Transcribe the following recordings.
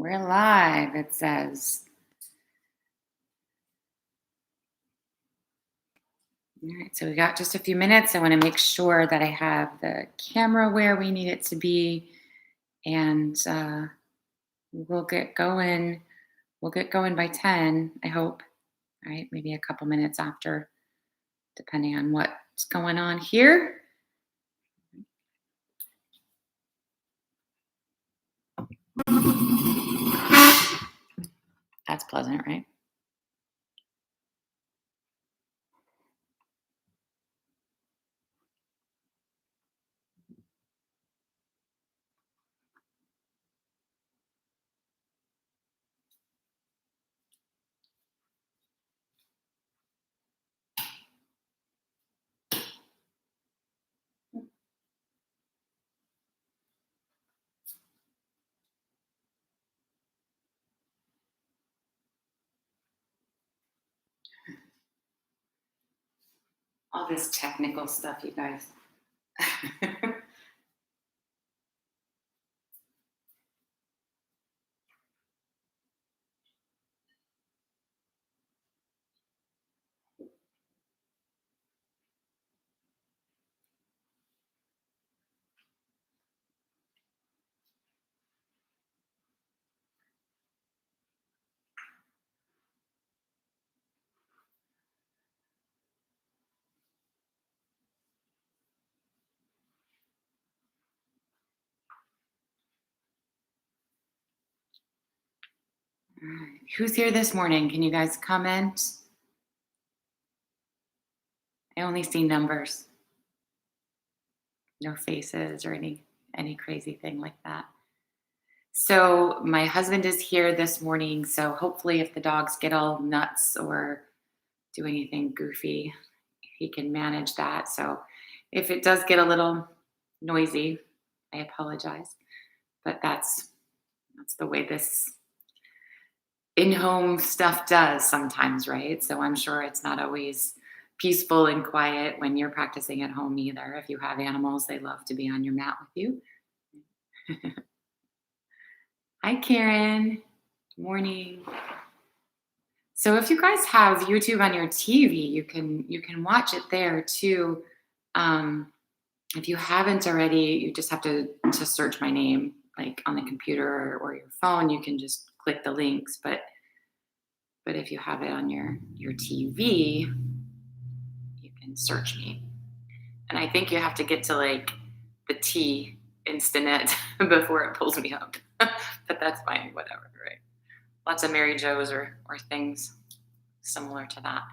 We're live, it says. All right, so we got just a few minutes. I want to make sure that I have the camera where we need it to be, and we'll get going. We'll get going by 10, I hope. All right, maybe a couple minutes after, depending on what's going on here. That's pleasant, right? All this technical stuff, you guys. All right. Who's here this morning? Can you guys comment? I only see numbers, no faces or any crazy thing like that. So my husband is here this morning, so hopefully if the dogs get all nuts or do anything goofy, he can manage that. So if it does get a little noisy, I apologize. But that's the way this in-home stuff does sometimes, right? So I'm sure it's not always peaceful and quiet when you're practicing at home either. If you have animals, they love to be on your mat with you. Hi, Karen. Good morning. So if you guys have YouTube on your TV, you can watch it there too. If you haven't already, you just have to search my name like on the computer or your phone. You can just click the links, but if you have it on your TV, you can search me. And I think you have to get to like the T Instanet before it pulls me up. But that's fine, whatever, right? Lots of Mary Joes or things similar to that.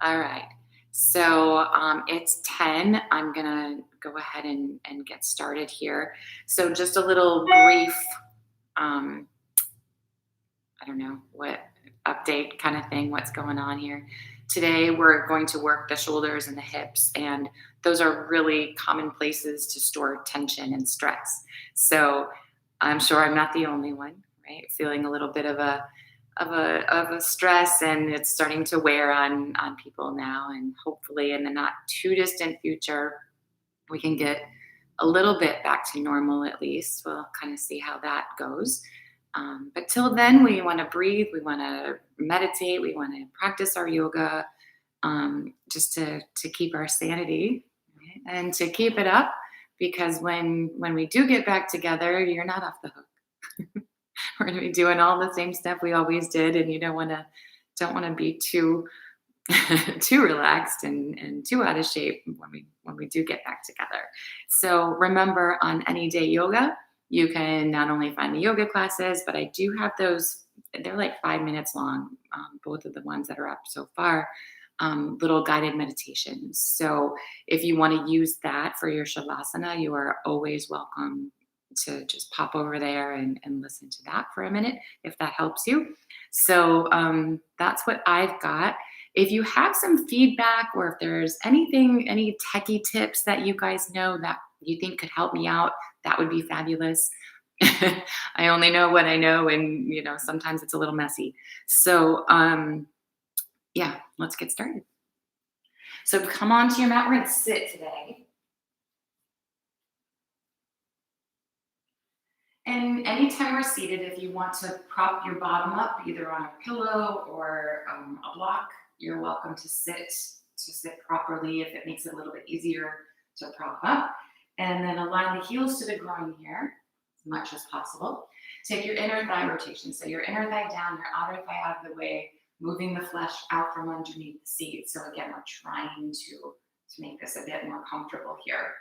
All right. So it's 10. I'm going to go ahead and get started here. So just a little brief, I don't know what update kind of thing, what's going on here. Today, we're going to work the shoulders and the hips, and those are really common places to store tension and stress. So I'm sure I'm not the only one, right? Feeling a little bit of a stress, and it's starting to wear on people now. And hopefully, in the not too distant future, we can get a little bit back to normal at least. We'll kind of see how that goes. But till then, we want to breathe, we want to meditate, we want to practice our yoga, just to keep our sanity, right? And to keep it up, because when we do get back together, you're not off the hook. We're going to be doing all the same stuff we always did, and you don't want to be too too relaxed and too out of shape when we do get back together. So remember, on Any Day Yoga, you can not only find the yoga classes, but I do have those. They're like 5 minutes long, both of the ones that are up so far. Little guided meditations. So if you want to use that for your shavasana, you are always welcome to just pop over there and listen to that for a minute if that helps you. So that's what I've got. If you have some feedback, or if there's anything, any techie tips that you guys know that you think could help me out, that would be fabulous. I only know what I know, and sometimes it's a little messy. So yeah, let's get started. So come onto your mat. We're going to sit today. And anytime we're seated, if you want to prop your bottom up, either on a pillow or a block, you're welcome to sit properly if it makes it a little bit easier to prop up. And then align the heels to the groin here as much as possible. Take your inner thigh rotation. So your inner thigh down, your outer thigh out of the way, moving the flesh out from underneath the seat. So again, we're trying to make this a bit more comfortable here.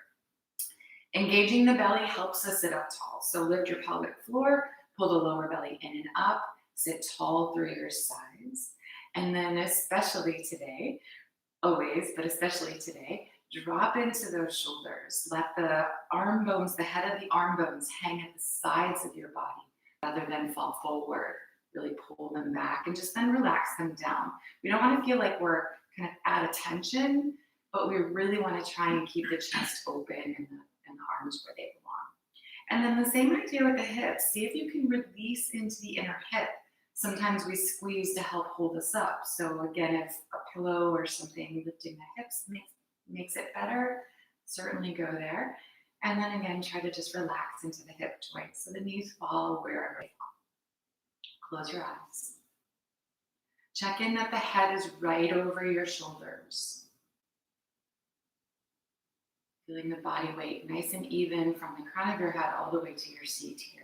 Engaging the belly helps us sit up tall. So lift your pelvic floor, pull the lower belly in and up, sit tall through your sides. And then especially today, always, but especially today, drop into those shoulders. Let the arm bones, the head of the arm bones hang at the sides of your body rather than fall forward. Really pull them back and just then relax them down. We don't want to feel like we're kind of at attention, but we really want to try and keep the chest open and the arms where they belong. And then the same idea with the hips. See if you can release into the inner hip. Sometimes we squeeze to help hold us up. So again, if a pillow or something lifting the hips makes it better, certainly go there. And then again, try to just relax into the hip joint so the knees fall wherever they fall. Close your eyes. Check in that the head is right over your shoulders. Feeling the body weight nice and even from the crown of your head all the way to your seat here.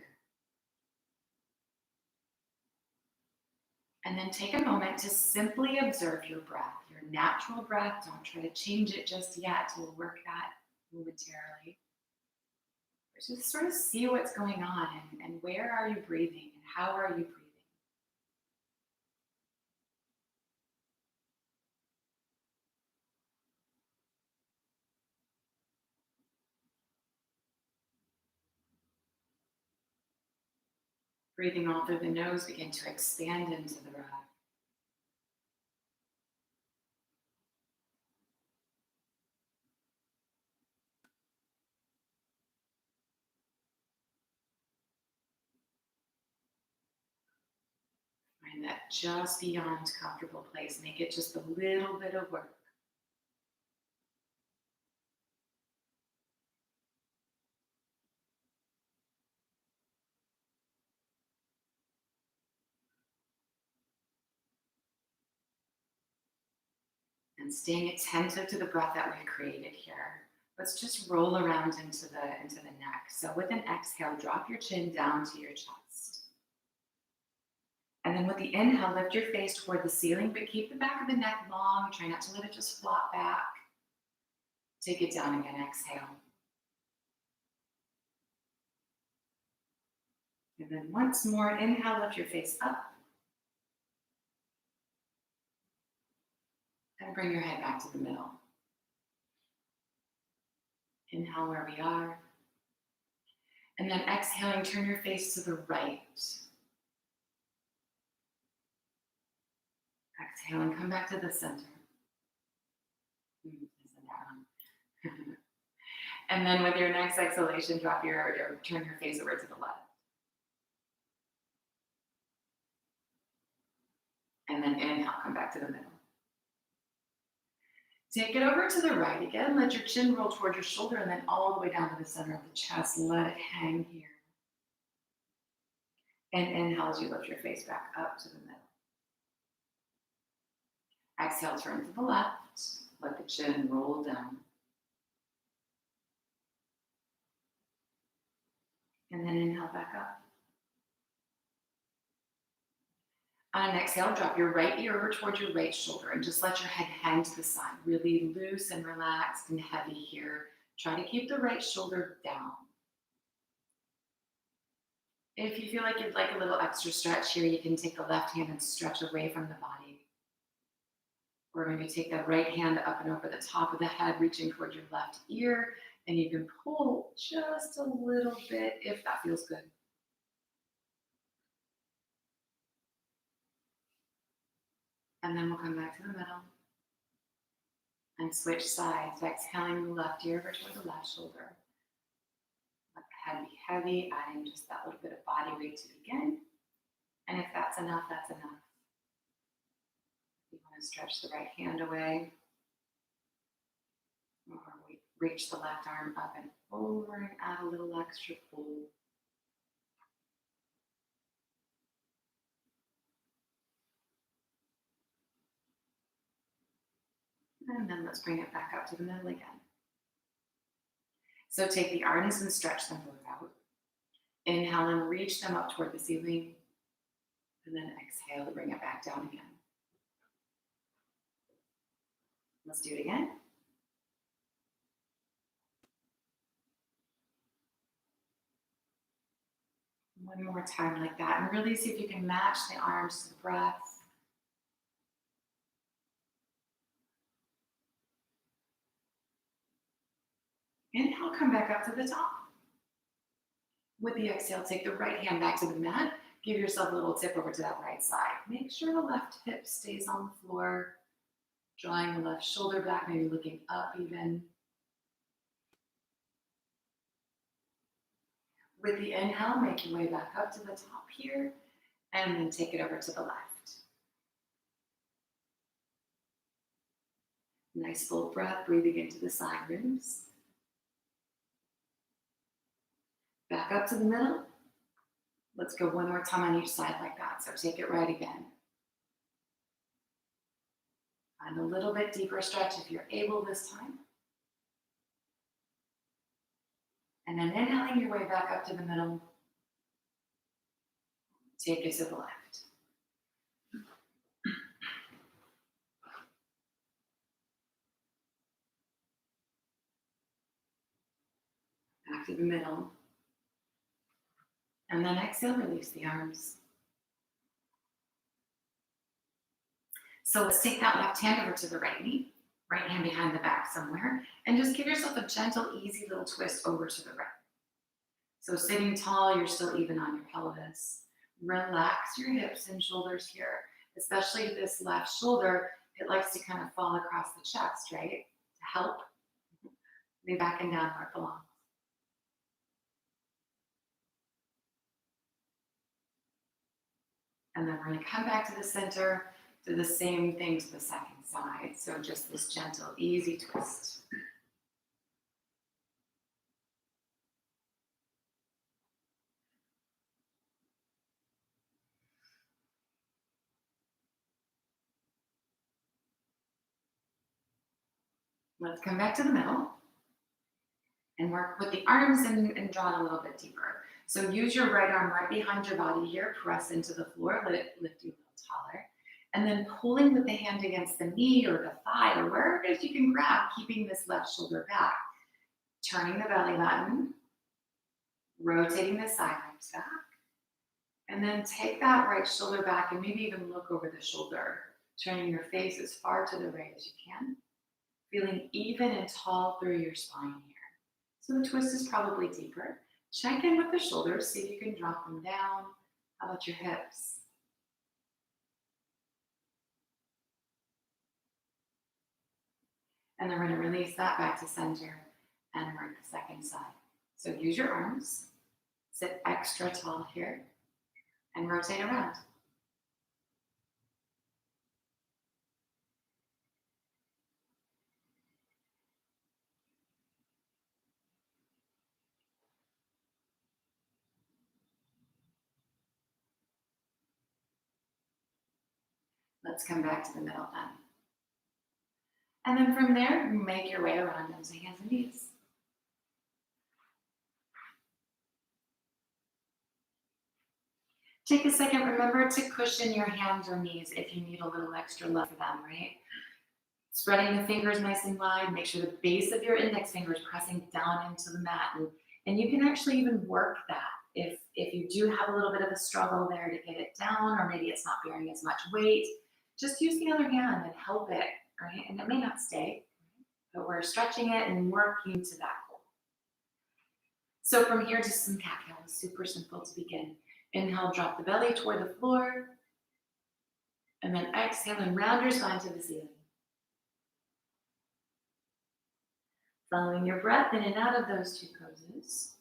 And then take a moment to simply observe your breath, your natural breath. Don't try to change it just yet. We'll work that momentarily. But just sort of see what's going on and where are you breathing and how are you breathing. Breathing all through the nose, begin to expand into the breath. Find that just beyond comfortable place. Make it just a little bit of work. And staying attentive to the breath that we've created here. Let's just roll around into the neck. So with an exhale, drop your chin down to your chest. And then with the inhale, lift your face toward the ceiling, but keep the back of the neck long. Try not to let it just flop back. Take it down again, exhale. And then once more, inhale, lift your face up. And bring your head back to the middle. Inhale where we are. And then exhaling, turn your face to the right. Exhale and come back to the center. And then with your next exhalation, turn your face over to the left. And then inhale, come back to the middle. Take it over to the right again. Let your chin roll toward your shoulder and then all the way down to the center of the chest. Let it hang here. And inhale as you lift your face back up to the middle. Exhale, turn to the left. Let the chin roll down. And then inhale back up. On an exhale, drop your right ear over towards your right shoulder and just let your head hang to the side. Really loose and relaxed and heavy here. Try to keep the right shoulder down. If you feel like you'd like a little extra stretch here, you can take the left hand and stretch away from the body. Or maybe take that right hand up and over the top of the head, reaching toward your left ear, and you can pull just a little bit if that feels good. And then we'll come back to the middle and switch sides, exhaling the left ear over toward the left shoulder. Let the head be heavy, adding just that little bit of body weight to begin. And if that's enough, that's enough. You want to stretch the right hand away, or we reach the left arm up and over and add a little extra pull. and then let's bring it back up to the middle again. So take the arms and stretch them both out. Inhale and reach them up toward the ceiling. And then exhale to bring it back down again. Let's do it again. One more time like that. And really see if you can match the arms to the breath. Inhale, come back up to the top. With the exhale, take the right hand back to the mat. Give yourself a little tip over to that right side. Make sure the left hip stays on the floor. Drawing the left shoulder back, maybe looking up even. With the inhale, make your way back up to the top here, and then take it over to the left. Nice full breath, breathing into the side ribs. Back up to the middle. Let's go one more time on each side like that. So take it right again. Find a little bit deeper stretch if you're able this time. And then inhaling your way back up to the middle. Take it to the left. Back to the middle. And then exhale, release the arms. So let's take that left hand over to the right knee, right hand behind the back somewhere, and just give yourself a gentle, easy little twist over to the right. So sitting tall, you're still even on your pelvis. Relax your hips and shoulders here, especially this left shoulder. It likes to kind of fall across the chest, right? To help me back and down where it belongs. And then we're going to come back to the center, do the same thing to the second side. So just this gentle, easy twist. Let's come back to the middle and work with the arms and draw it a little bit deeper. So use your right arm right behind your body here, press into the floor, let it lift you a little taller. And then pulling with the hand against the knee or the thigh or wherever it is you can grab, keeping this left shoulder back. Turning the belly button, rotating the side ribs back. And then take that right shoulder back and maybe even look over the shoulder, turning your face as far to the right as you can. Feeling even and tall through your spine here. So the twist is probably deeper. Check in with the shoulders, see if you can drop them down. How about your hips? And then we're going to release that back to center and work the second side. So use your arms, sit extra tall here, and rotate around. Let's come back to the middle then. And then from there, make your way around onto hands and knees. Take a second, remember to cushion your hands or knees if you need a little extra love for them, right? Spreading the fingers nice and wide, make sure the base of your index finger is pressing down into the mat. And you can actually even work that if you do have a little bit of a struggle there to get it down, or maybe it's not bearing as much weight, just use the other hand and help it, right? And it may not stay, but we're stretching it and working to that goal. So from here, just some cat cows, super simple to begin. Inhale, drop the belly toward the floor. And then exhale and round your spine to the ceiling. Following your breath in and out of those two poses.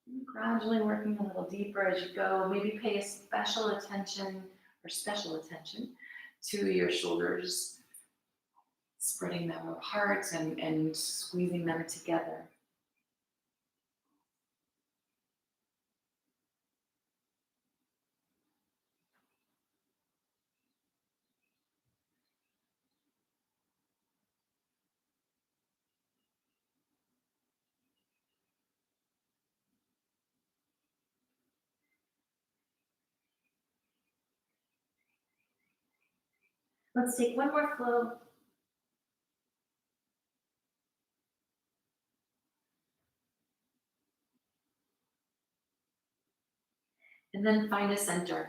And gradually working a little deeper as you go. Maybe pay special attention to your shoulders, spreading them apart and squeezing them together. Let's take one more flow. And then find a center.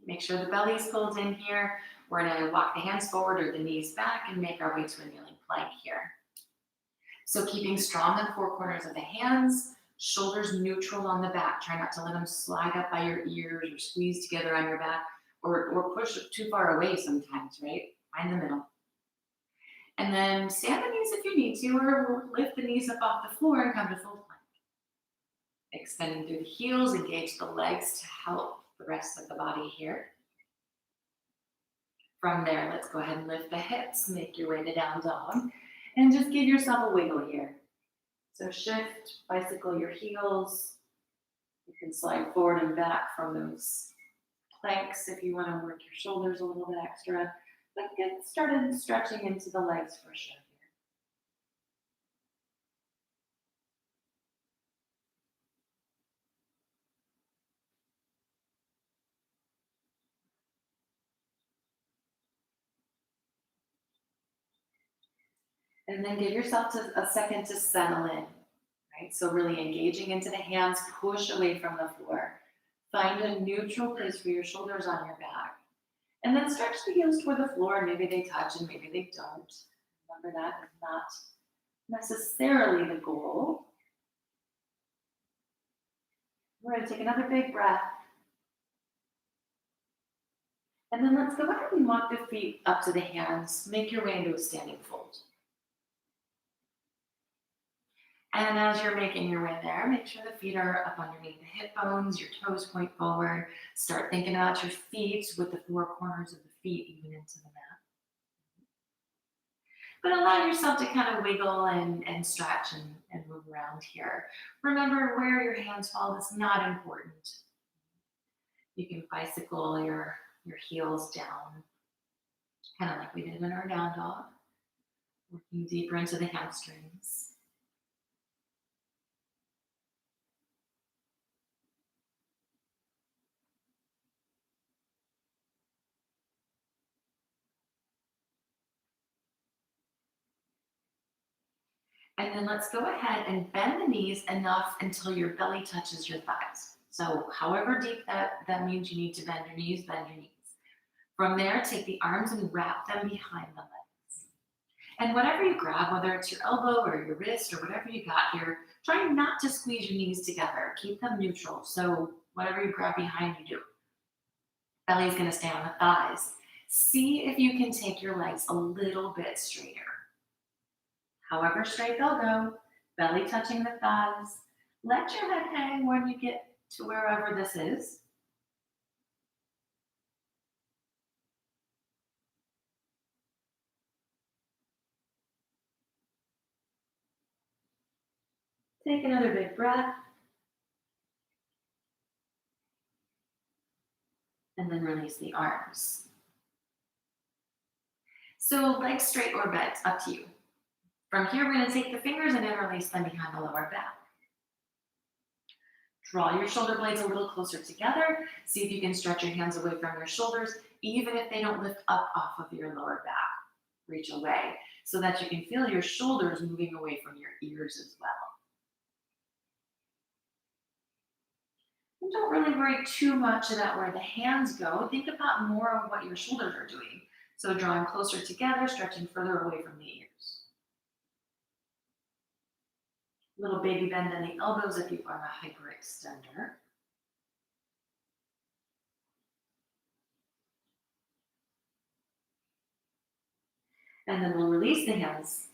Make sure the belly's pulled in here. We're gonna walk the hands forward or the knees back and make our way to a kneeling plank here. So keeping strong in the four corners of the hands, shoulders neutral on the back. Try not to let them slide up by your ears or squeeze together on your back or push too far away sometimes, right? Find the middle. And then stay on the knees if you need to, or lift the knees up off the floor and come to full plank. Extending through the heels, engage the legs to help the rest of the body here. From there, let's go ahead and lift the hips, make your way to down dog, and just give yourself a wiggle here. So shift, bicycle your heels. You can slide forward and back from those planks if you want to work your shoulders a little bit extra. But get started stretching into the legs for sure here. And then give yourself a second to settle in, right? So really engaging into the hands, push away from the floor. Find a neutral place for your shoulders on your back. And then stretch the heels toward the floor. Maybe they touch and maybe they don't. Remember that is not necessarily the goal. We're going to take another big breath. And then let's go ahead and walk the feet up to the hands. Make your way into a standing fold. And as you're making your way there, make sure the feet are up underneath the hip bones, your toes point forward. Start thinking about your feet with the four corners of the feet even into the mat. But allow yourself to kind of wiggle and stretch and move around here. Remember, where your hands fall is not important. You can bicycle your heels down, kind of like we did in our down dog, working deeper into the hamstrings. And then let's go ahead and bend the knees enough until your belly touches your thighs. So however deep that means you need to bend your knees, bend your knees. From there, take the arms and wrap them behind the legs. And whatever you grab, whether it's your elbow or your wrist or whatever you got here, try not to squeeze your knees together. Keep them neutral. So whatever you grab behind, you do. Belly's going to stay on the thighs. See if you can take your legs a little bit straighter. However straight they'll go, belly touching the thighs. Let your head hang when you get to wherever this is. Take another big breath. And then release the arms. So legs straight or bent, up to you. From here, we're going to take the fingers and interlace them behind the lower back. Draw your shoulder blades a little closer together. See if you can stretch your hands away from your shoulders, even if they don't lift up off of your lower back. Reach away so that you can feel your shoulders moving away from your ears as well. And don't really worry too much about where the hands go. Think about more of what your shoulders are doing. So drawing closer together, stretching further away from the ears. Little baby bend in the elbows if you are a hyperextender. And then we'll release the hands.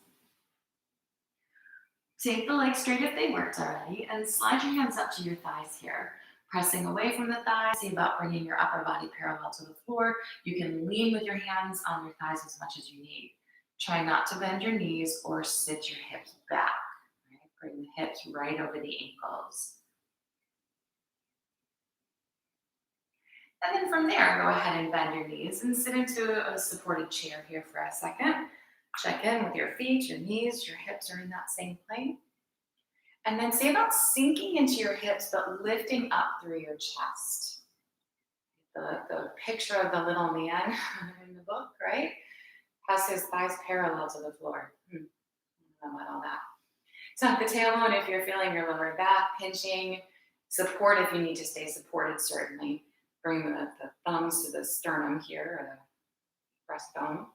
Take the legs straight if they worked already, and slide your hands up to your thighs here. Pressing away from the thighs, see about bringing your upper body parallel to the floor. You can lean with your hands on your thighs as much as you need. Try not to bend your knees or sit your hips back. Right? Bring the hips right over the ankles. And then from there, go ahead and bend your knees and sit into a supported chair here for a second. Check in with your feet, your knees, your hips are in that same plane. And then say about sinking into your hips, but lifting up through your chest. The picture of the little man in the book, right? Has his thighs parallel to the floor. I don't know about all that. Tuck the tailbone if you're feeling your lower back pinching. Support if you need to stay supported, certainly. Bring the thumbs to the sternum here, or the breastbone.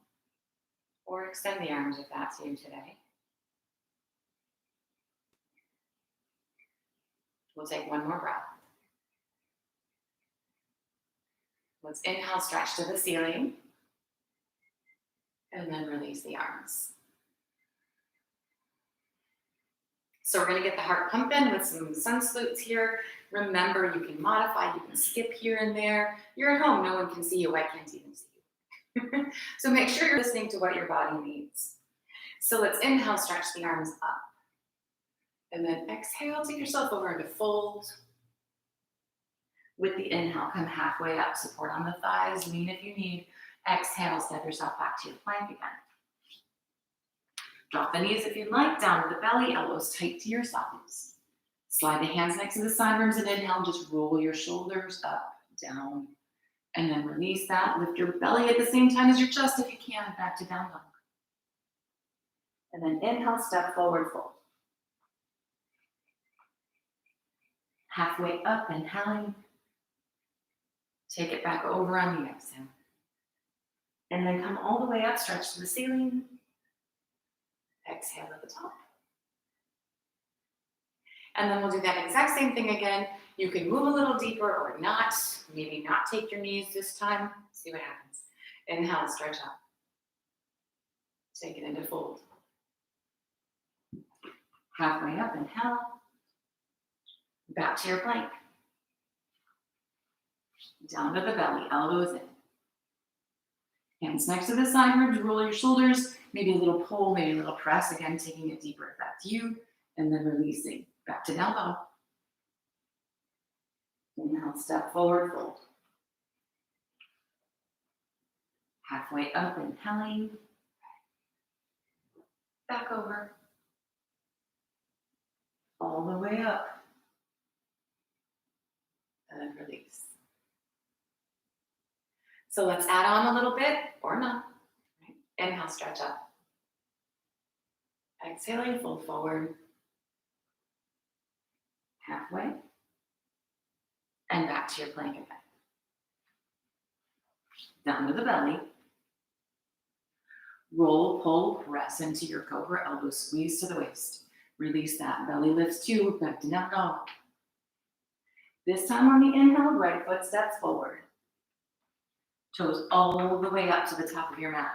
Or extend the arms if that's you today. We'll take one more breath. Let's inhale, stretch to the ceiling. And then release the arms. So we're going to get the heart pumping with some sun salutes here. Remember, you can modify, you can skip here and there. You're at home, no one can see you. I can't even see you. So make sure you're listening to what your body needs. So let's inhale, stretch the arms up. And then exhale, take yourself over into fold. With the inhale, come halfway up, support on the thighs, lean if you need. Exhale, step yourself back to your plank again. Drop the knees if you'd like, down to the belly, elbows tight to your sides. Slide the hands next to the side ribs and inhale, just roll your shoulders up, down, and then release that. Lift your belly at the same time as your chest if you can, back to down dog. And then inhale, step forward, fold. Halfway up, inhaling. Take it back over on the exhale. And then come all the way up, stretch to the ceiling. Exhale at the top. And then we'll do that exact same thing again. You can move a little deeper or not. Maybe not take your knees this time. See what happens. Inhale, stretch up. Take it into fold. Halfway up, inhale. Back to your plank. Down to the belly, elbows in. Hands next to the side ribs, roll your shoulders, maybe a little pull, maybe a little press, again, taking it deeper if that's you, and then releasing. Back to down dog. Inhale, step forward, fold. Halfway up, inhaling. Back over. All the way up. And then release. So let's add on a little bit, or not. Right. Inhale, stretch up. Exhaling, fold forward. Halfway. And back to your plank again. Down to the belly. Roll, pull, press into your cobra, elbows squeeze to the waist. Release that, belly lifts too, back to down dog. This time on the inhale, right foot steps forward. Toes all the way up to the top of your mat.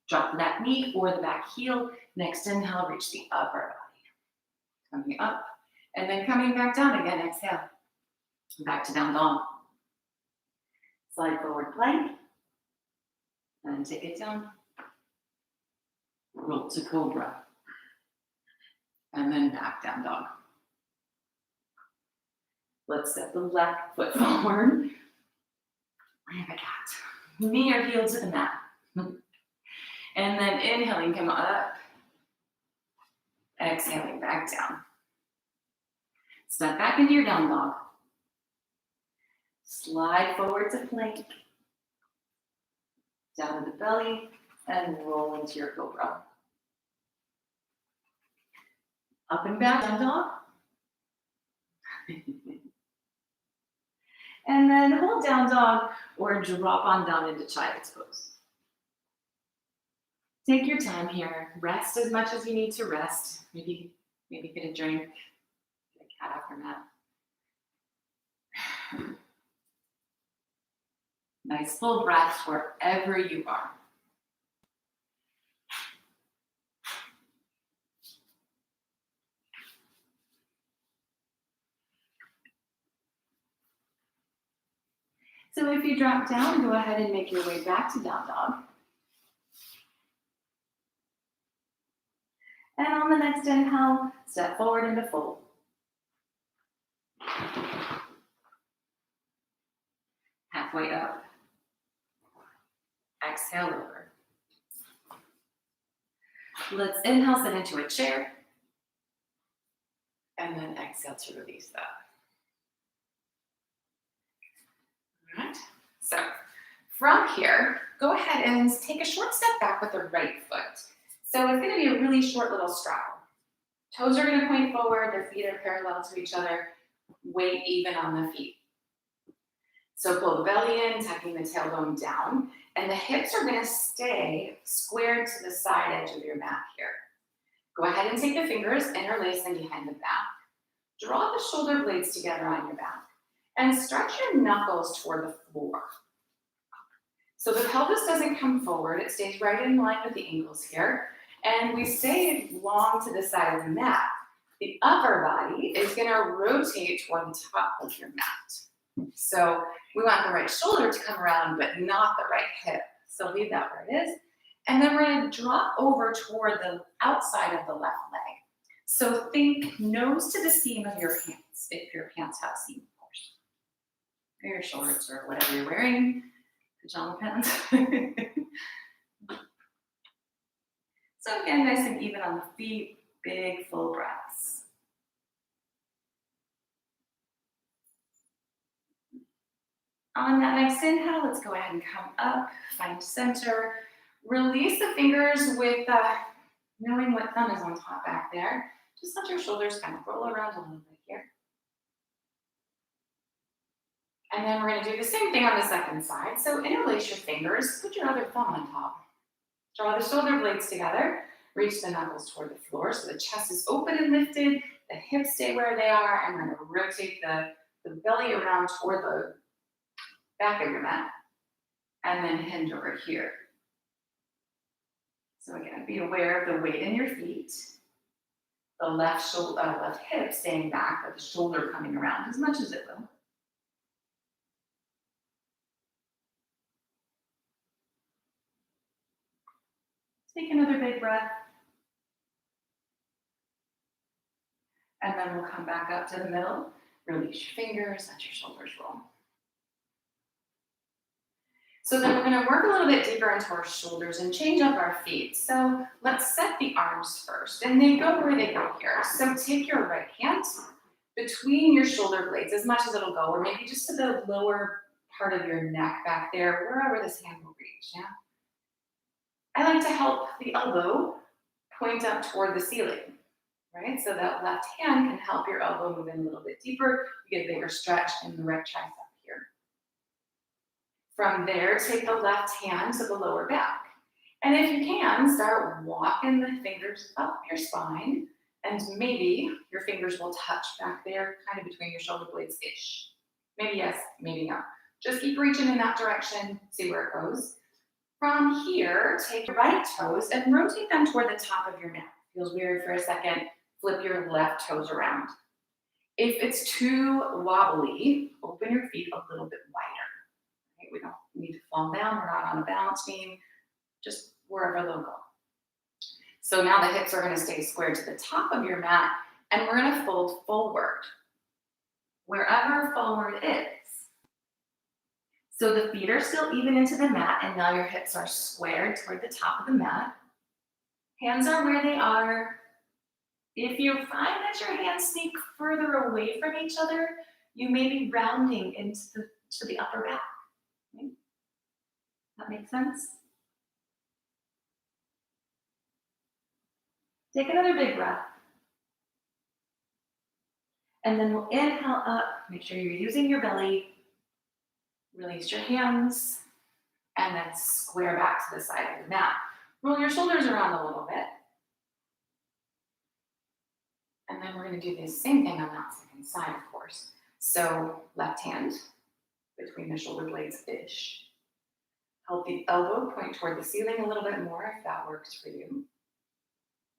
Drop the back knee or the back heel. Next inhale, reach the upper body. Coming up, and then coming back down again, exhale. Back to down dog. Slide forward plank, and take it down. Roll to cobra, and then back down dog. Let's step the left foot forward. I have a cat. Knee or heel to the mat. And then inhaling, come up. Exhaling, back down. Step back into your down dog. Slide forward to plank. Down to the belly and roll into your cobra. Up and back, down dog. And then hold down dog or drop on down into child's pose. Take your time here. Rest as much as you need to rest. Maybe get a drink. Get a cat off your mat. Nice full breath wherever you are. So if you drop down, go ahead and make your way back to down dog. And on the next inhale, step forward into fold. Halfway up. Exhale over. Let's inhale, sit into a chair. And then exhale to release that. All right. So from here, go ahead and take a short step back with the right foot. So it's going to be a really short little straddle. Toes are going to point forward, the feet are parallel to each other, weight even on the feet. So pull the belly in, tucking the tailbone down, and the hips are going to stay squared to the side edge of your mat here. Go ahead and take the fingers, interlace them behind the back. Draw the shoulder blades together on your back and stretch your knuckles toward the floor. So the pelvis doesn't come forward, it stays right in line with the ankles here, and we stay long to the side of the mat. The upper body is going to rotate toward the top of your mat. So we want the right shoulder to come around, but not the right hip. So leave that where it is. And then we're going to drop over toward the outside of the left leg. So think nose to the seam of your pants, if your pants have seam, of course. Or your shorts or whatever you're wearing, pajama pants. So again, nice and even on the feet, big full breaths. On that next inhale, let's go ahead and come up, find center. Release the fingers with knowing what thumb is on top back there. Just let your shoulders kind of roll around a little bit here. And then we're going to do the same thing on the second side. So interlace your fingers, put your other thumb on top. Draw the shoulder blades together, reach the knuckles toward the floor so the chest is open and lifted, the hips stay where they are, and we're going to rotate the belly around toward the back of your mat, and then hinge over here. So again, be aware of the weight in your feet, the left hip staying back, but the shoulder coming around as much as it will. Take another big breath. And then we'll come back up to the middle. Release your fingers, let your shoulders roll. So then we're going to work a little bit deeper into our shoulders and change up our feet. So let's set the arms first. And they go where they go here. So take your right hand between your shoulder blades as much as it'll go, or maybe just to the lower part of your neck back there, wherever this hand will reach. Yeah. I like to help the elbow point up toward the ceiling, right? So that left hand can help your elbow move in a little bit deeper. You get a bigger stretch in the right tricep here. From there, take the left hand to the lower back. And if you can, start walking the fingers up your spine, and maybe your fingers will touch back there, kind of between your shoulder blades-ish. Maybe yes, maybe no. Just keep reaching in that direction, see where it goes. From here, take your right toes and rotate them toward the top of your mat. Feels weird for a second, flip your left toes around. If it's too wobbly, open your feet a little bit wider. Okay, we don't need to fall down, we're not on a balance beam, just wherever they'll go. So now the hips are going to stay squared to the top of your mat, and we're going to fold forward, wherever forward is. So the feet are still even into the mat, and now your hips are squared toward the top of the mat. Hands are where they are. If you find that your hands sneak further away from each other, you may be rounding into the upper back. Okay? That makes sense? Take another big breath. And then we'll inhale up. Make sure you're using your belly. Release your hands. And then square back to the side of the mat. Roll your shoulders around a little bit. And then we're going to do the same thing on that second side, of course. So left hand between the shoulder blades-ish. Help the elbow point toward the ceiling a little bit more if that works for you.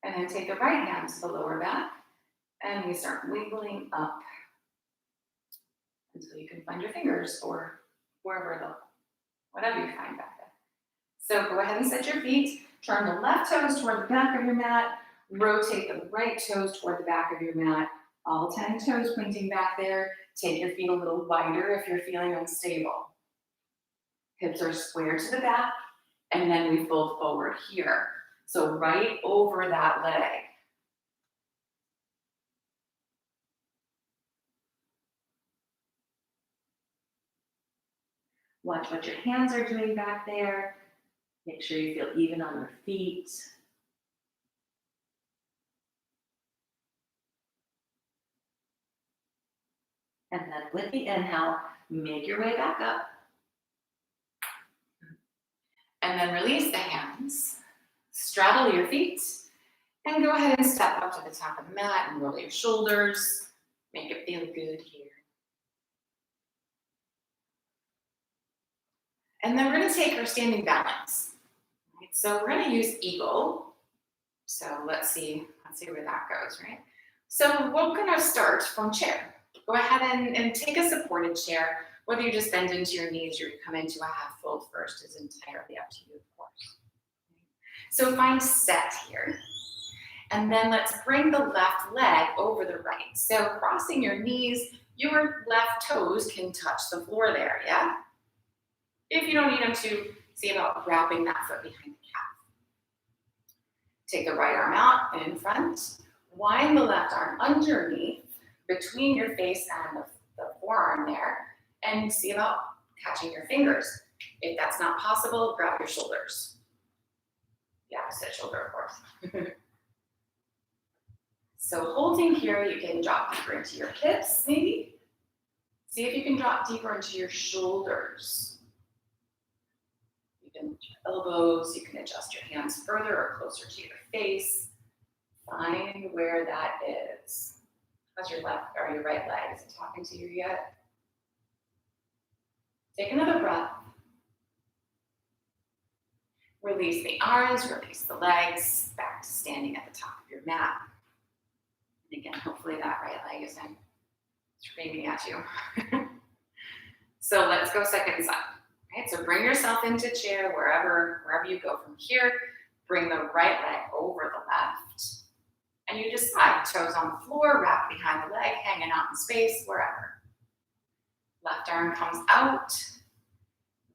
And then take the right hand to the lower back. And we start wiggling up until you can find your fingers or wherever they'll, whatever you find back there. So go ahead and set your feet. Turn the left toes toward the back of your mat. Rotate the right toes toward the back of your mat. All 10 toes pointing back there. Take your feet a little wider if you're feeling unstable. Hips are square to the back, and then we fold forward here. So right over that leg. Watch what your hands are doing back there. Make sure you feel even on your feet. And then with the inhale, make your way back up. And then release the hands, straddle your feet, and go ahead and step up to the top of the mat and roll your shoulders. Make it feel good here. And then we're going to take our standing balance. Right, so we're going to use eagle. So let's see where that goes, right? So we're going to start from chair. Go ahead and take a supported chair. Whether you just bend into your knees or you come into a half fold first is entirely up to you, of course. So find set here. And then let's bring the left leg over the right. So crossing your knees, your left toes can touch the floor there, yeah? If you don't need them to, see about wrapping that foot behind the calf. Take the right arm out and in front. Wind the left arm underneath between your face and the forearm there, and see about catching your fingers. If that's not possible, grab your shoulders. The opposite shoulder, of course. So holding here, you can drop deeper into your hips, maybe. See if you can drop deeper into your shoulders. You can lift your elbows, you can adjust your hands further or closer to your face. Find where that is. How's your left or your right leg? Is it talking to you yet? Take another breath. Release the arms, release the legs, back to standing at the top of your mat. And again, hopefully that right leg isn't screaming at you. So let's go second side. Right? So bring yourself into chair wherever you go from here. Bring the right leg over the left. And you decide, toes on the floor, wrap behind the leg, hanging out in space, wherever. Left arm comes out,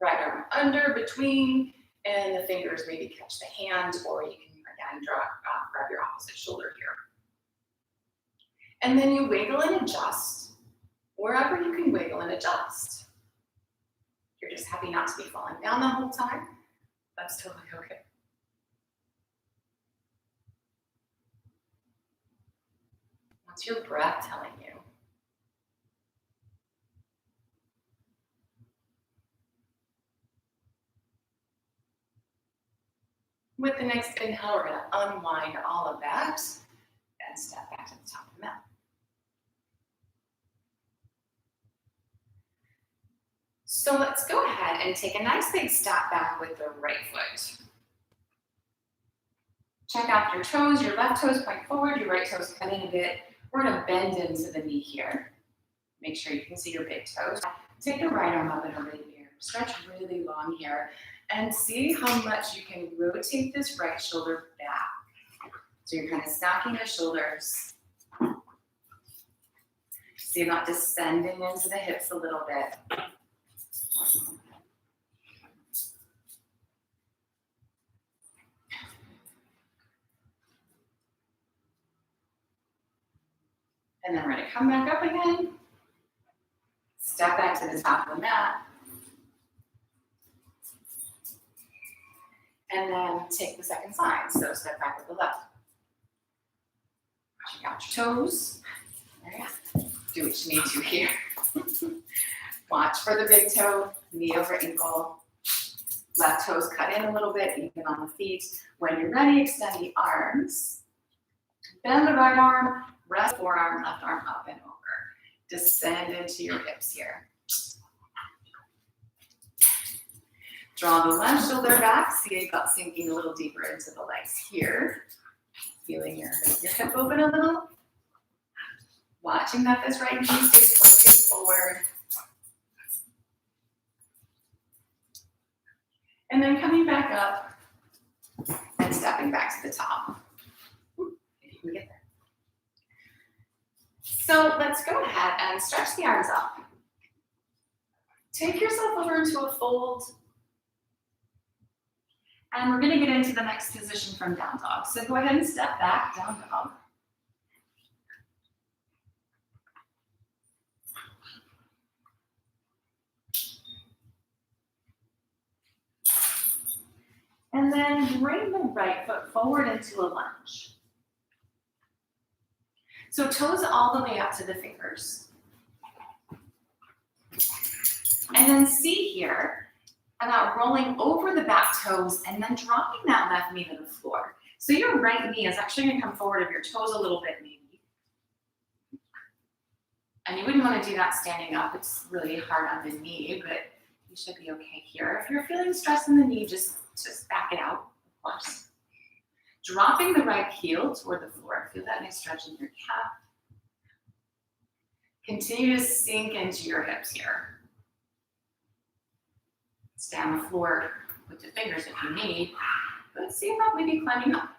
right arm under, between, and the fingers maybe catch the hand, or you can again grab your opposite shoulder here. And then you wiggle and adjust, wherever you can wiggle and adjust. If you're just happy not to be falling down the whole time, that's totally okay. What's your breath telling you? With the next inhale, we're going to unwind all of that and step back to the top of the mat. So let's go ahead and take a nice big step back with the right foot. Check out your toes. Your left toes point forward, your right toes cut in a bit. We're going to bend into the knee here. Make sure you can see your big toes. Take the right arm up and over the ear. Stretch really long here. And see how much you can rotate this right shoulder back. So you're kind of stacking the shoulders. See about descending into the hips a little bit. And then we're going to come back up again. Step back to the top of the mat. And then take the second side. So step back with the left. Check out your toes. There you go. Do what you need to here. Watch for the big toe, knee over ankle. Left toes cut in a little bit, even on the feet. When you're ready, extend the arms. Bend the right arm, rest forearm, left arm up and over. Descend into your hips here. Draw the left shoulder back. See about sinking a little deeper into the legs here. Feeling your hip open a little. Watching that this right knee stays pointing forward. And then coming back up and stepping back to the top. If you can get there. So let's go ahead and stretch the arms up. Take yourself over into a fold. And we're going to get into the next position from down dog. So go ahead and step back, down dog. then bring the right foot forward into a lunge. So toes all the way up to the fingers. And then see here about rolling over the back toes and then dropping that left knee to the floor. So your right knee is actually going to come forward of your toes a little bit maybe. And you wouldn't want to do that standing up. It's really hard on the knee, but you should be okay here. If you're feeling stress in the knee, just back it out, of course. Dropping the right heel toward the floor. Feel that nice stretch in your calf. Continue to sink into your hips here. Stay on the floor with the fingers if you need, but see about maybe climbing up.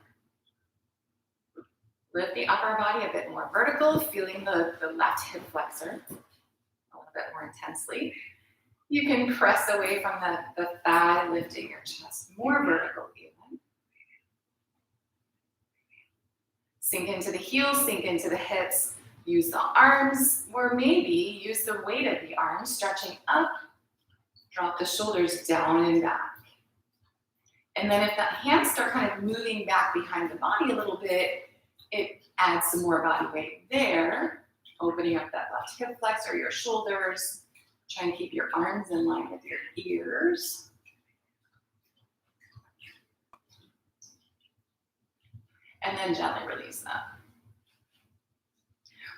Lift the upper body a bit more vertical, feeling the left hip flexor a little bit more intensely. You can press away from the thigh, lifting your chest more vertical even. Sink into the heels, sink into the hips. Use the arms, or maybe use the weight of the arms, stretching up. Drop the shoulders down and back. And then if the hands start kind of moving back behind the body a little bit, it adds some more body weight there, opening up that left hip flexor, your shoulders. Try and keep your arms in line with your ears. And then gently release them.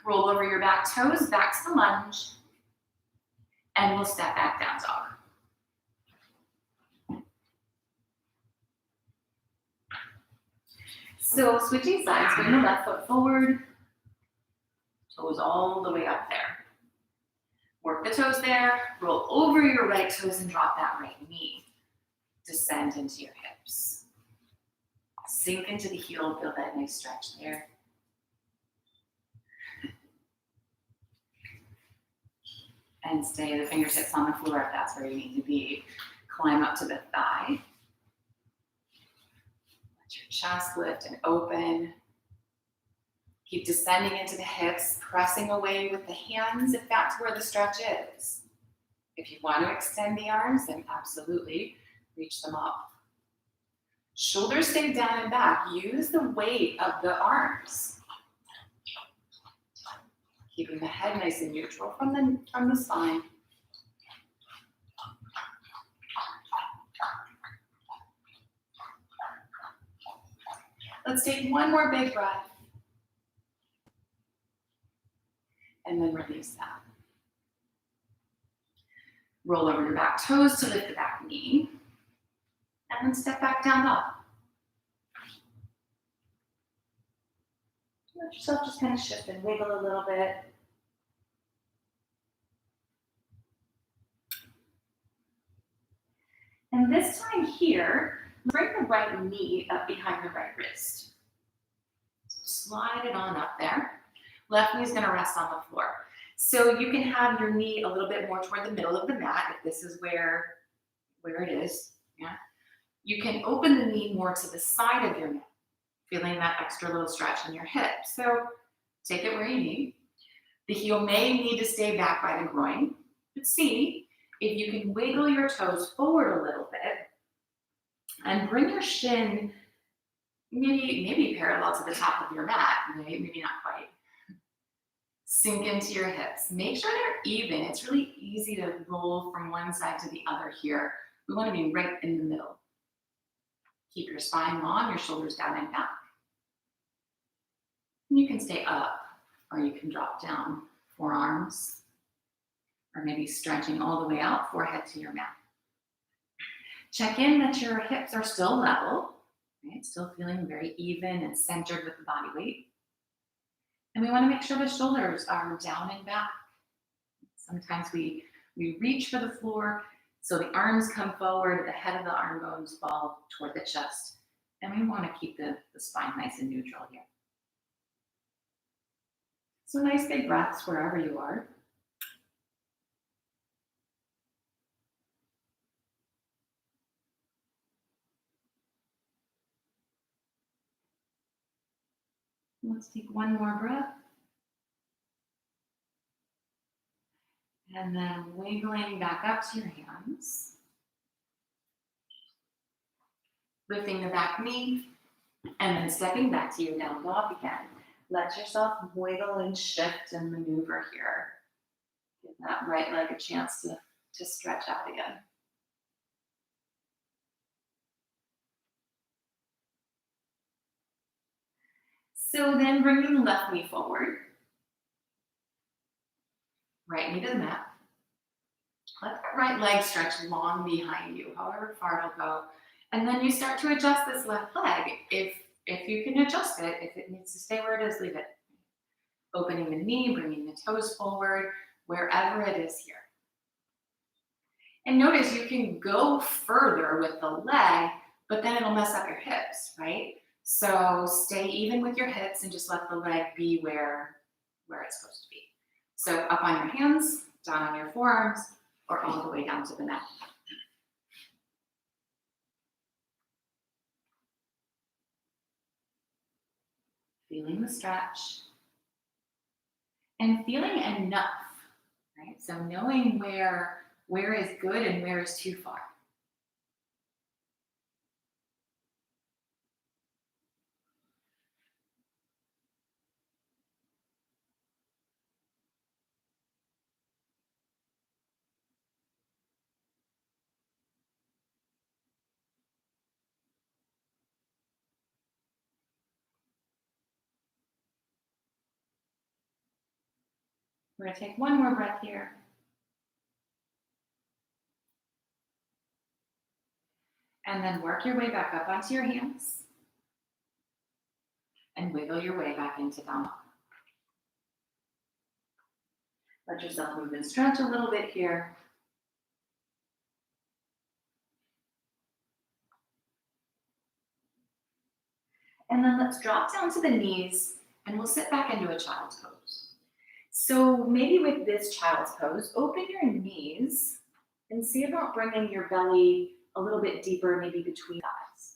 Roll over your back toes, back to the lunge, and we'll step back down dog. So switching sides, bring the left foot forward, toes all the way up there. Work the toes there, roll over your right toes and drop that right knee. Descend into your hips. Sink into the heel, feel that nice stretch there. And stay the fingertips on the floor if that's where you need to be. Climb up to the thigh. Let your chest lift and open. Keep descending into the hips, pressing away with the hands if that's where the stretch is. If you want to extend the arms, then absolutely reach them up. Shoulders stay down and back. Use the weight of the arms. Keeping the head nice and neutral from the spine. Let's take one more big breath. And then release that. Roll over your back toes to lift the back knee. And then step back down up. Let yourself just kind of shift and wiggle a little bit. And this time here, bring the right knee up behind the right wrist. Slide it on up there. Left knee is going to rest on the floor. So you can have your knee a little bit more toward the middle of the mat if this is where it is. Yeah. You can open the knee more to the side of your mat, feeling that extra little stretch in your hip. So take it where you need. The heel may need to stay back by the groin, but see if you can wiggle your toes forward a little bit and bring your shin maybe parallel to the top of your mat, right? Maybe not quite. Sink into your hips. Make sure they're even. It's really easy to roll from one side to the other here. We want to be right in the middle. Keep your spine long, your shoulders down and back. And you can stay up or you can drop down. Forearms, or maybe stretching all the way out, forehead to your mat. Check in that your hips are still level, right? Still feeling very even and centered with the body weight. And we want to make sure the shoulders are down and back. Sometimes we reach for the floor, so the arms come forward, the head of the arm bones fall toward the chest. And we want to keep the spine nice and neutral here. So nice big breaths wherever you are. Let's take one more breath. And then wiggling back up to your hands. Lifting the back knee and then stepping back to your down dog again. Let yourself wiggle and shift and maneuver here. Give that right leg a chance to stretch out again. So then bringing the left knee forward, right knee to the mat. Let that right leg stretch long behind you, however far it'll go. And then you start to adjust this left leg. If you can adjust it, if it needs to stay where it is, leave it. Opening the knee, bringing the toes forward, wherever it is here. And notice you can go further with the leg, but then it'll mess up your hips, right? So stay even with your hips and just let the leg be where it's supposed to be. So up on your hands, down on your forearms, or all the way down to the mat. Feeling the stretch and feeling enough, right? So knowing where is good and where is too far. We're going to take one more breath here. And then work your way back up onto your hands. And wiggle your way back into down dog. Let yourself move and stretch a little bit here. And then let's drop down to the knees and we'll sit back into a child's pose. So maybe with this child's pose, open your knees and see about bringing your belly a little bit deeper, maybe between thighs.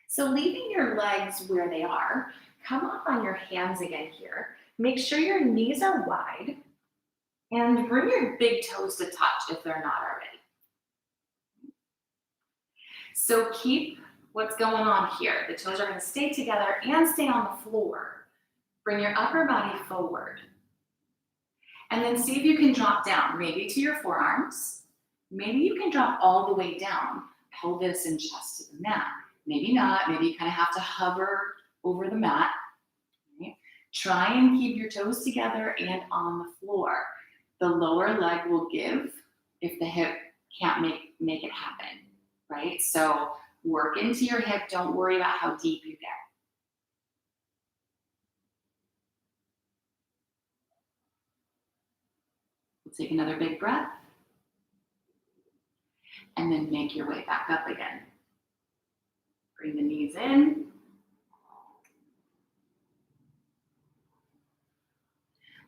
So leaving your legs where they are, come up on your hands again here. Make sure your knees are wide and bring your big toes to touch if they're not already. So keep what's going on here. The toes are going to stay together and stay on the floor. Bring your upper body forward. And then see if you can drop down, maybe to your forearms. Maybe you can drop all the way down, pelvis and chest to the mat. Maybe not. Maybe you kind of have to hover over the mat. Right? Try and keep your toes together and on the floor. The lower leg will give if the hip can't make it happen, right? So work into your hip. Don't worry about how deep you get. We'll take another big breath. And then make your way back up again. Bring the knees in.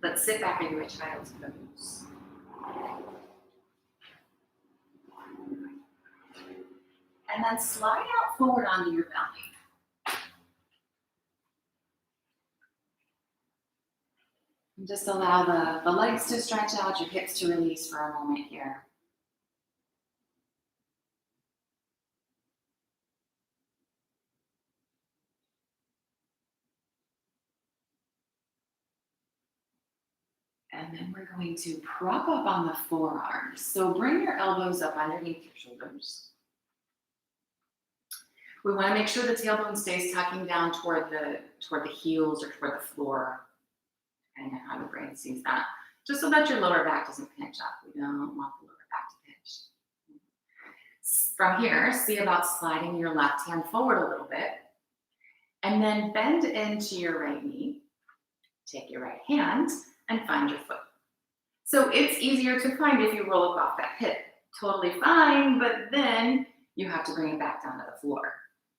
Let's sit back into a child's pose. And then slide out forward onto your belly. And just allow the legs to stretch out, your hips to release for a moment here. And then we're going to prop up on the forearms. So bring your elbows up underneath your shoulders. We want to make sure the tailbone stays tucking down toward the heels or toward the floor, depending on how the brain sees that, just so that your lower back doesn't pinch up. We don't want the lower back to pinch. From here, see about sliding your left hand forward a little bit, and then bend into your right knee. Take your right hand and find your foot. So it's easier to find if you roll off that hip. Totally fine, but then you have to bring it back down to the floor,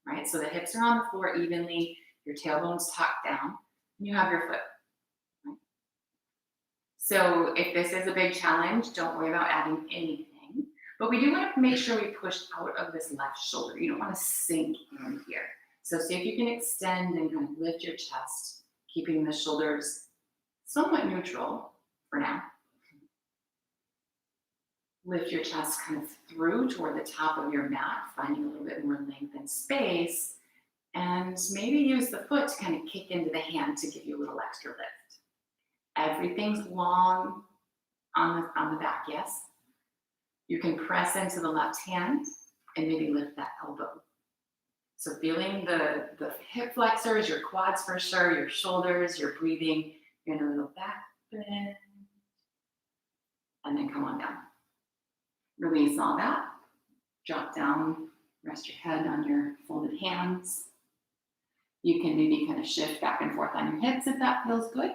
right? So the hips are on the floor evenly, your tailbone's tucked down, and you have your foot. Right? So if this is a big challenge, don't worry about adding anything. But we do want to make sure we push out of this left shoulder. You don't want to sink in here. So see if you can extend and kind of lift your chest, keeping the shoulders somewhat neutral for now. Lift your chest kind of through toward the top of your mat, finding a little bit more length and space. And maybe use the foot to kind of kick into the hand to give you a little extra lift. Everything's long on the back, yes? You can press into the left hand and maybe lift that elbow. So feeling the hip flexors, your quads for sure, your shoulders, your breathing. You're gonna go back, bend, and then come on down. Release all that. Drop down, rest your head on your folded hands. You can maybe kind of shift back and forth on your hips if that feels good.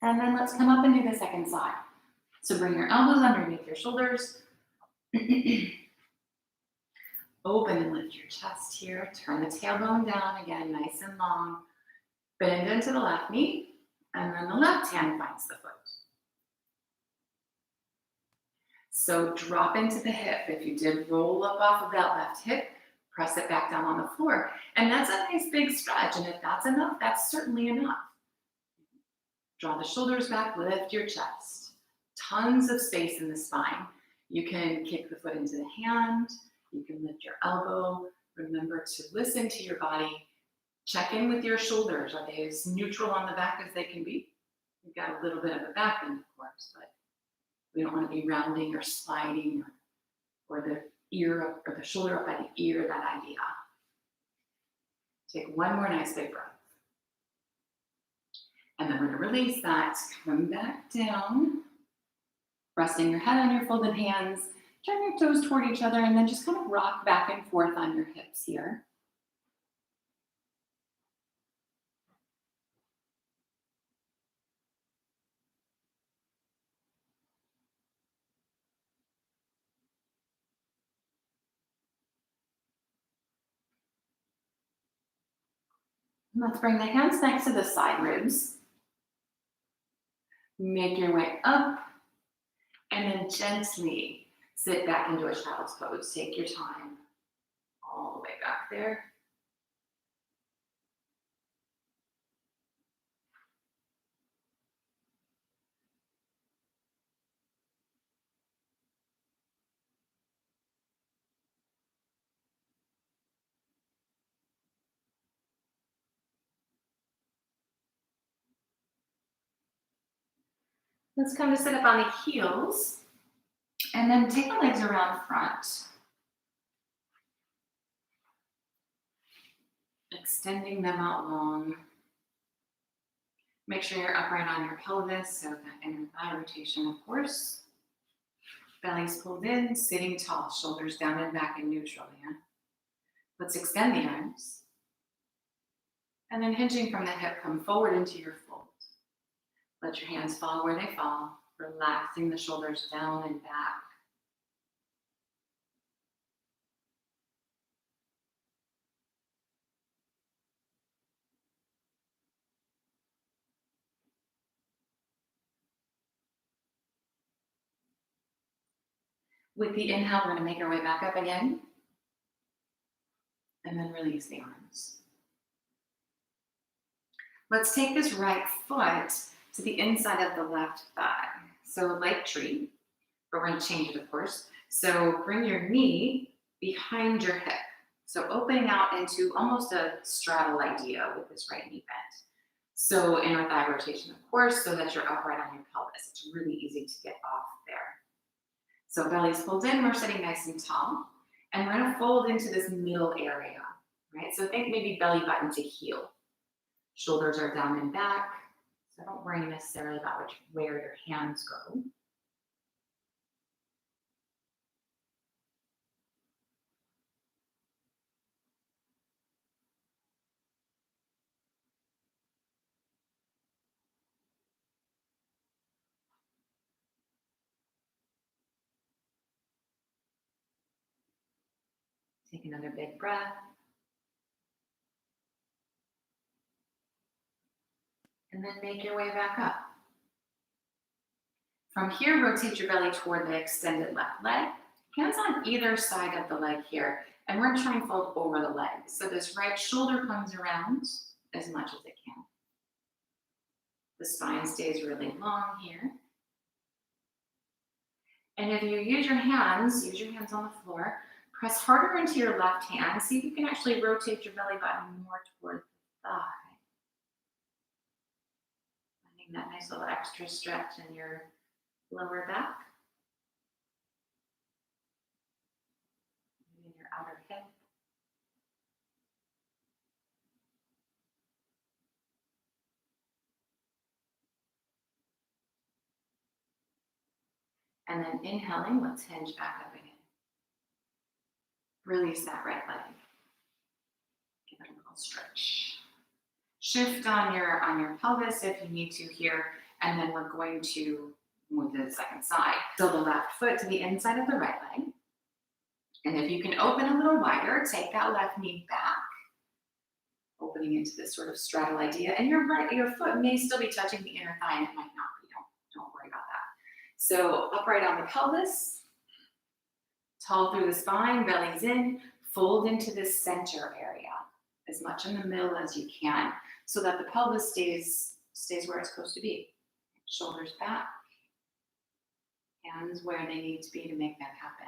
And then let's come up and do the second side. So bring your elbows underneath your shoulders. Open and lift your chest here. Turn the tailbone down again, nice and long. Bend into the left knee, and then the left hand finds the foot. So drop into the hip. If you did roll up off of that left hip, press it back down on the floor. And that's a nice big stretch. And if that's enough, that's certainly enough. Draw the shoulders back, lift your chest. Tons of space in the spine. You can kick the foot into the hand. You can lift your elbow. Remember to listen to your body. Check in with your shoulders. Are they as neutral on the back as they can be? You've got a little bit of a back bend, of course, but we don't want to be rounding or sliding or the ear up or the shoulder up by the ear, that idea. Take one more nice big breath. And then we're going to release that. Come back down. Resting your head on your folded hands. Turn your toes toward each other and then just kind of rock back and forth on your hips here. Let's bring the hands next to the side ribs. Make your way up and then gently sit back into a child's pose. Take your time all the way back there. Let's kind of sit up on the heels and then take the legs around front. Extending them out long. Make sure you're upright on your pelvis, so that inner thigh rotation, of course. Belly's pulled in, sitting tall, shoulders down and back in neutral, yeah? Let's extend the arms. And then hinging from the hip, come forward into your fold. Let your hands fall where they fall, relaxing the shoulders down and back. With the inhale, we're going to make our way back up again. And then release the arms. Let's take this right foot to the inside of the left thigh. So like tree, but we're going to change it, of course. So bring your knee behind your hip. So opening out into almost a straddle idea with this right knee bend. So inner thigh rotation, of course, so that you're upright on your pelvis. It's really easy to get off there. So belly's pulled in, we're sitting nice and tall. And we're going to fold into this middle area, right? So think maybe belly button to heel. Shoulders are down and back. So don't worry necessarily about where your hands go. Take another big breath. And then make your way back up. From here, rotate your belly toward the extended left leg. Hands on either side of the leg here. And we're gonna try and fold over the leg. So this right shoulder comes around as much as it can. The spine stays really long here. And if you use your hands on the floor, press harder into your left hand. See if you can actually rotate your belly button more toward the thigh. Finding that nice little extra stretch in your lower back. Maybe in your outer hip. And then inhaling, let's hinge back up again. Release that right leg. Give it a little stretch. Shift on your pelvis if you need to here, and then we're going to move to the second side. So the left foot to the inside of the right leg. And if you can open a little wider, take that left knee back, opening into this sort of straddle idea. And your foot may still be touching the inner thigh, and it might not be. Don't worry about that. So upright on the pelvis, tall through the spine, belly's in, fold into this center area, as much in the middle as you can, so that the pelvis stays where it's supposed to be. Shoulders back, hands where they need to be to make that happen.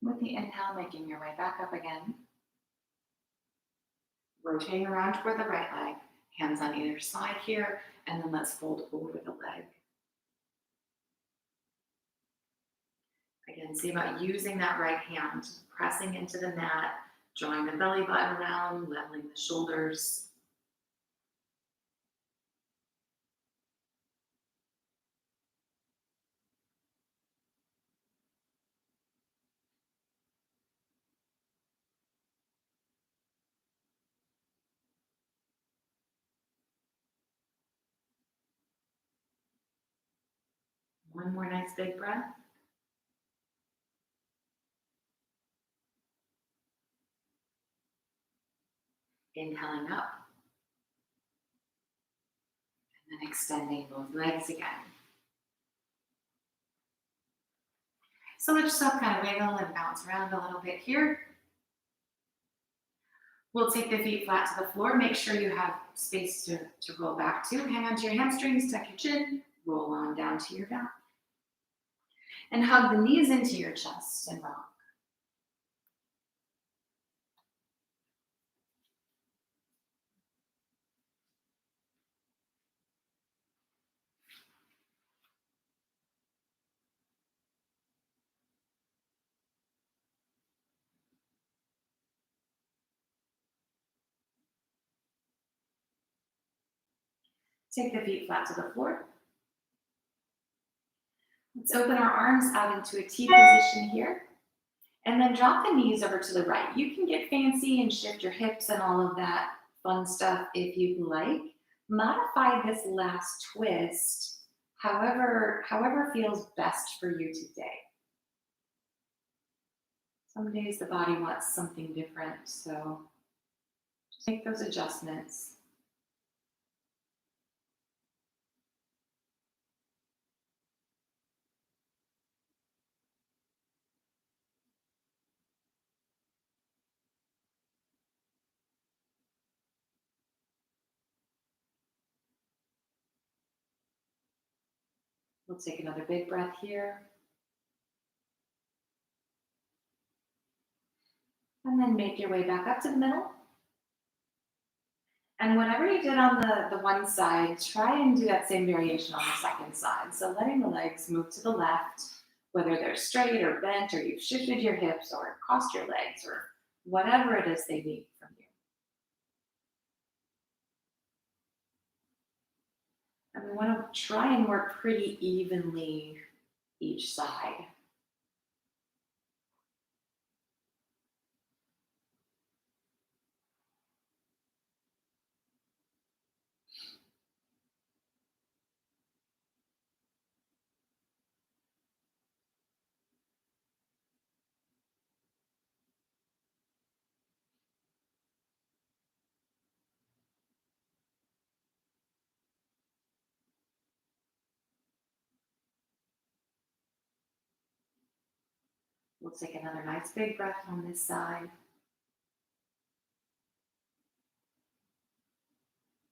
With the inhale, making your way back up again. Rotating around toward the right leg, hands on either side here, and then let's fold over the leg. Again, see about using that right hand, pressing into the mat, drawing the belly button around, leveling the shoulders. One more nice big breath. Inhaling up. And then extending both legs again. So let yourself kind of wiggle and bounce around a little bit here. We'll take the feet flat to the floor. Make sure you have space to roll back to. Hang on to your hamstrings, tuck your chin, roll on down to your back. And hug the knees into your chest and rock. Take the feet flat to the floor. Let's open our arms out into a T position here. And then drop the knees over to the right. You can get fancy and shift your hips and all of that fun stuff if you'd like. Modify this last twist however feels best for you today. Some days the body wants something different, so just make those adjustments. We'll take another big breath here. And then make your way back up to the middle. And whatever you did on the one side, try and do that same variation on the second side. So letting the legs move to the left, whether they're straight or bent, or you've shifted your hips or crossed your legs, or whatever it is they need from you. And we want to try and work pretty evenly each side. We'll take another nice big breath on this side.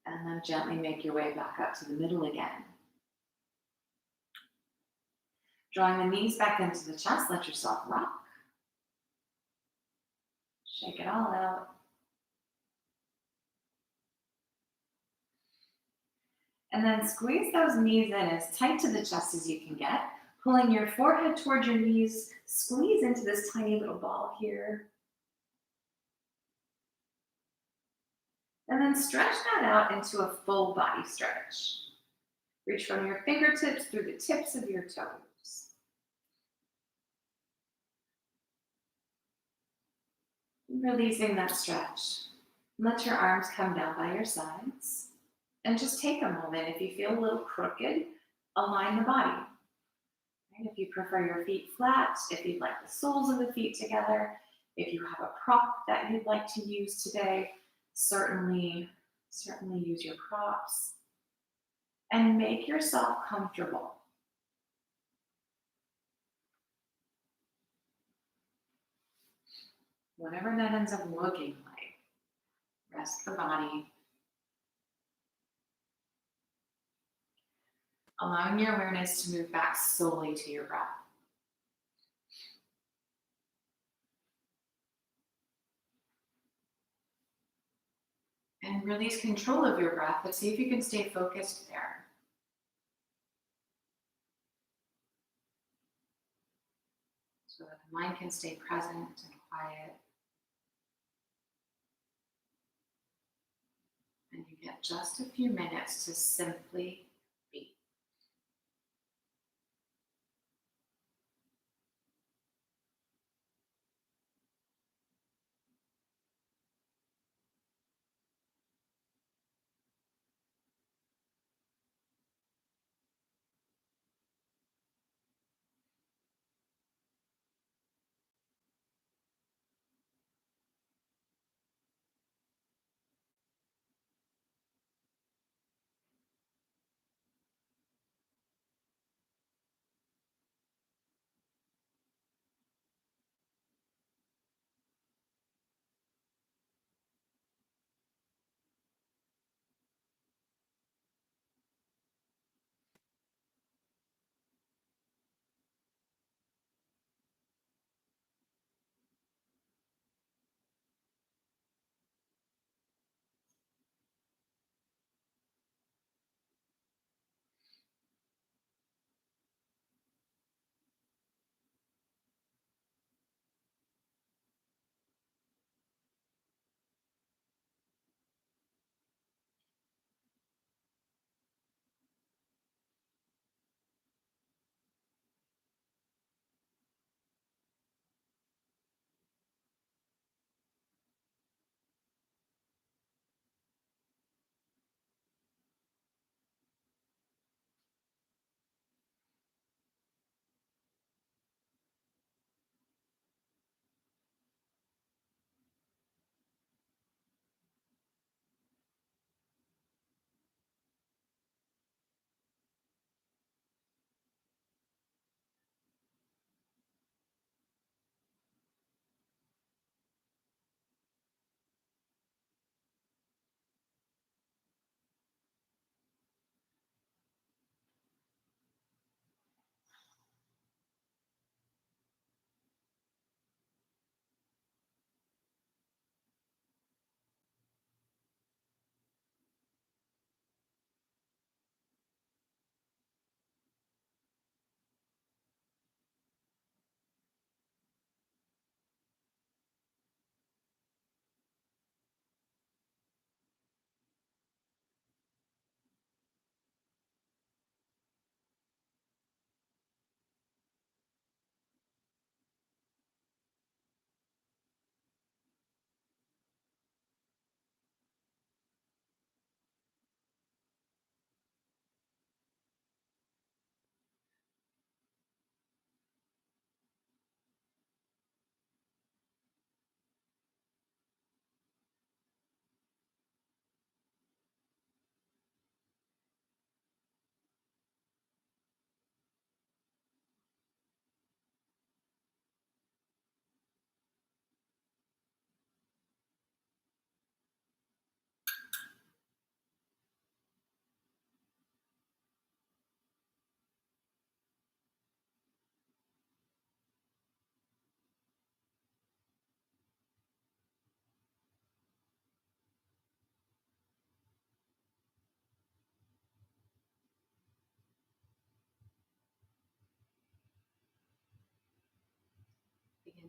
And then gently make your way back up to the middle again. Drawing the knees back into the chest, let yourself rock. Shake it all out. And then squeeze those knees in as tight to the chest as you can get, pulling your forehead towards your knees. Squeeze into this tiny little ball here. And then stretch that out into a full body stretch. Reach from your fingertips through the tips of your toes. Releasing that stretch. Let your arms come down by your sides. And just take a moment. If you feel a little crooked, align the body. Right? If you prefer your feet flat, if you'd like the soles of the feet together, if you have a prop that you'd like to use today, certainly use your props. And make yourself comfortable. Whatever that ends up looking like, rest the body. Allowing your awareness to move back solely to your breath. And release control of your breath, but see if you can stay focused there. So that the mind can stay present and quiet. And you get just a few minutes to simply be.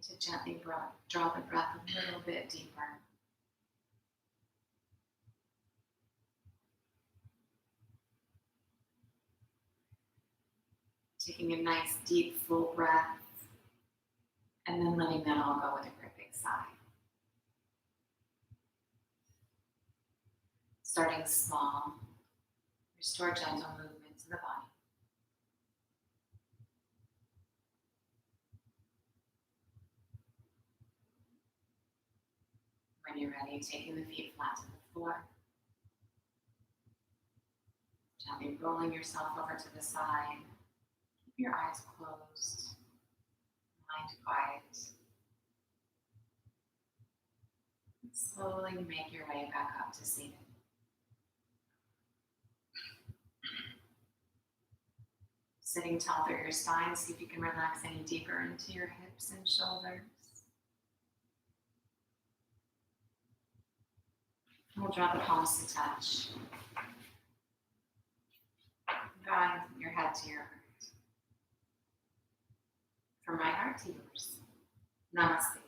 to gently draw the breath a little bit deeper. Taking a nice deep full breath and then letting that all go with a great big sigh. Starting small, restore gentle movement to the body. When you're ready, taking the feet flat to the floor. Gently rolling yourself over to the side. Keep your eyes closed, mind quiet. And slowly make your way back up to seated. Sitting tall through your spine, see if you can relax any deeper into your hips and shoulders. We'll draw the palms to touch. Drawing your head to your heart. From my heart to yours. Namaste.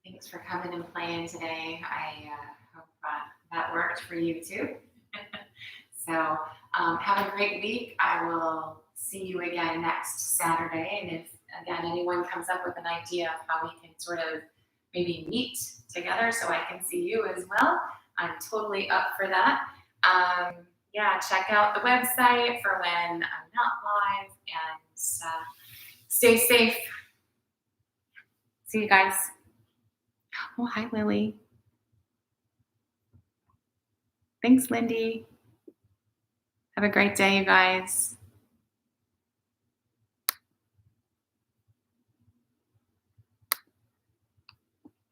Thanks for coming and playing today. I hope that worked for you too. So have a great week. I will see you again next Saturday. And if, again, anyone comes up with an idea of how we can sort of maybe meet together so I can see you as well, I'm totally up for that. Check out the website for when I'm not live, and stay safe. See you guys. Oh, hi, Lily. Thanks, Lindy. Have a great day, you guys.